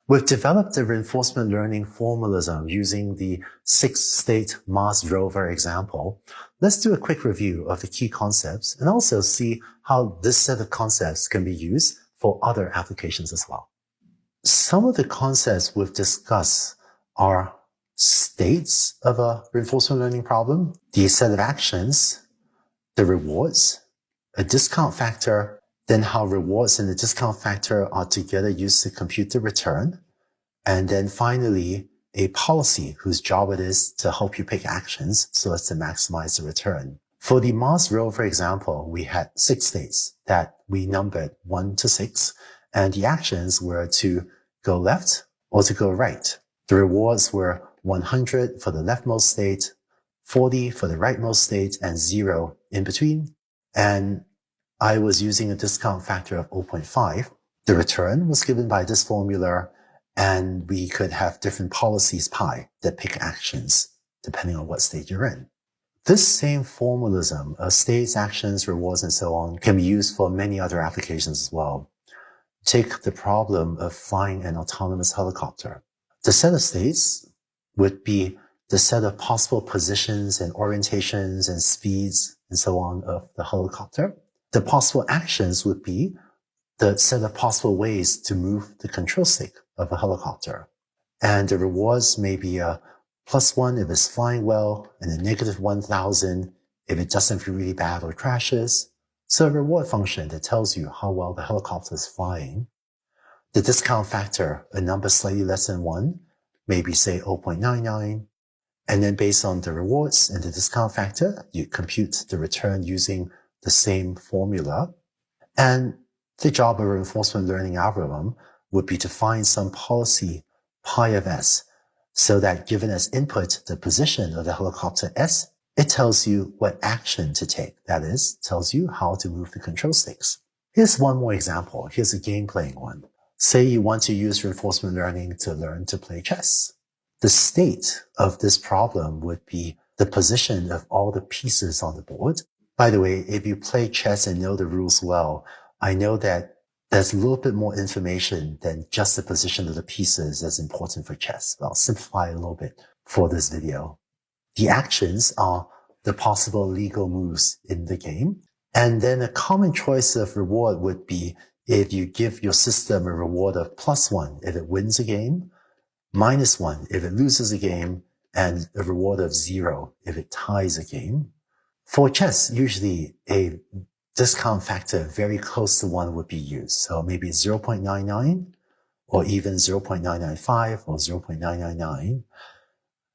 We've developed a reinforcement learning formalism using the 6-state Mars rover example. Let's do a quick review of the key concepts and also see how this set of concepts can be used for other applications as well. Some of the concepts we've discussed are states of a reinforcement learning problem, the set of actions, the rewards, a discount factor, then how rewards and the discount factor are together used to compute the return, and then finally a policy whose job it is to help you pick actions so as to maximize the return. For the Mars rover example, we had 6 states that we numbered 1 to 6, and the actions were to go left or to go right. The rewards were 100 for the leftmost state, 40 for the rightmost state, and 0 in between. And I was using a discount factor of 0.5. The return was given by this formula, and we could have different policies pi that pick actions depending on what state you're in. This same formalism of states, actions, rewards, and so on can be used for many other applications as well. Take the problem of flying an autonomous helicopter. The set of states would be the set of possible positions and orientations and speeds and so on of the helicopter. The possible actions would be the set of possible ways to move the control stick of a helicopter. And the rewards may be a +1 if it's flying well, and a -1,000 if it does something really bad or crashes. So a reward function that tells you how well the helicopter is flying. The discount factor, a number slightly less than 1, maybe say 0.99. And then based on the rewards and the discount factor, you compute the return using the same formula. And the job of a reinforcement learning algorithm would be to find some policy pi of s, so that given as input the position of the helicopter S, it tells you what action to take. That is, tells you how to move the control sticks. Here's one more example. Here's a game playing one. Say you want to use reinforcement learning to learn to play chess. The state of this problem would be the position of all the pieces on the board. By the way, if you play chess and know the rules well, I know that there's a little bit more information than just the position of the pieces that's important for chess. I'll simplify it a little bit for this video. The actions are the possible legal moves in the game. And then a common choice of reward would be if you give your system a reward of +1 if it wins a game, -1 if it loses a game, and a reward of 0 if it ties a game. For chess, usually a discount factor very close to 1 would be used. So maybe 0.99 or even 0.995 or 0.999.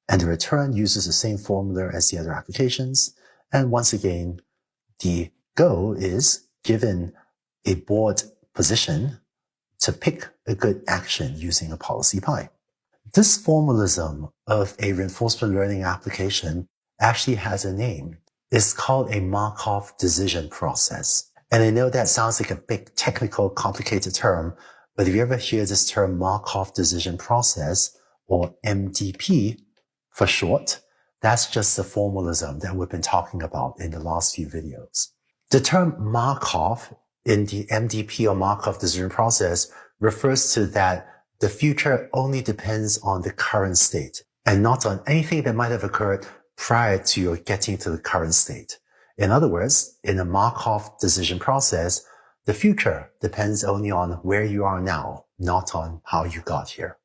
And the return uses the same formula as the other applications. And once again, the goal is, given a board position, to pick a good action using a policy pi. This formalism of a reinforcement learning application actually has a name. It's called a Markov decision process. And I know that sounds like a big technical, complicated term, but if you ever hear this term Markov decision process, or MDP for short, that's just the formalism that we've been talking about in the last few videos. The term Markov in the MDP or Markov decision process refers to that the future only depends on the current state and not on anything that might have occurred prior to your getting to the current state. In other words, in a Markov decision process, the future depends only on where you are now, not on how you got here.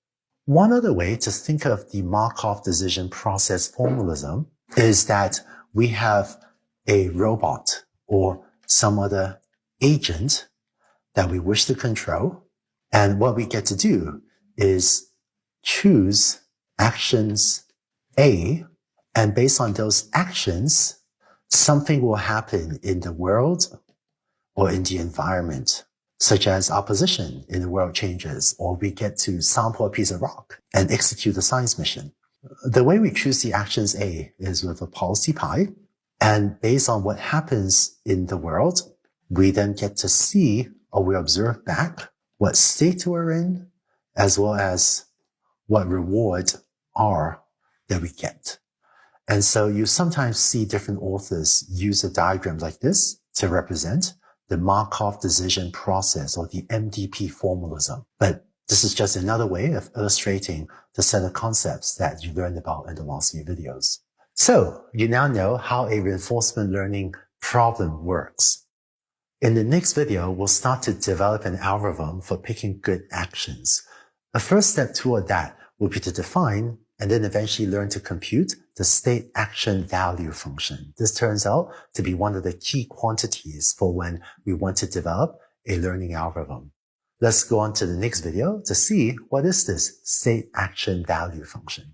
One other way to think of the Markov decision process formalism is that we have a robot or some other agent that we wish to control. And what we get to do is choose actions A, and based on those actions, something will happen in the world or in the environment, such as our position in the world changes, or we get to sample a piece of rock and execute a science mission. The way we choose the actions A is with a policy pi, and based on what happens in the world, we then get to see, or we observe back, what state we're in, as well as what rewards are that we get. And so you sometimes see different authors use a diagram like this to represent the Markov decision process, or the MDP formalism. But This is just another way of illustrating the set of concepts that you learned about in the last few videos. So, you now know how a reinforcement learning problem works. In the next video, we'll start to develop an algorithm for picking good actions. A first step toward that will be to define and then eventually learn to compute the state action value function. This turns out to be one of the key quantities for when we want to develop a learning algorithm. Let's go on to the next video to see what is this state action value function.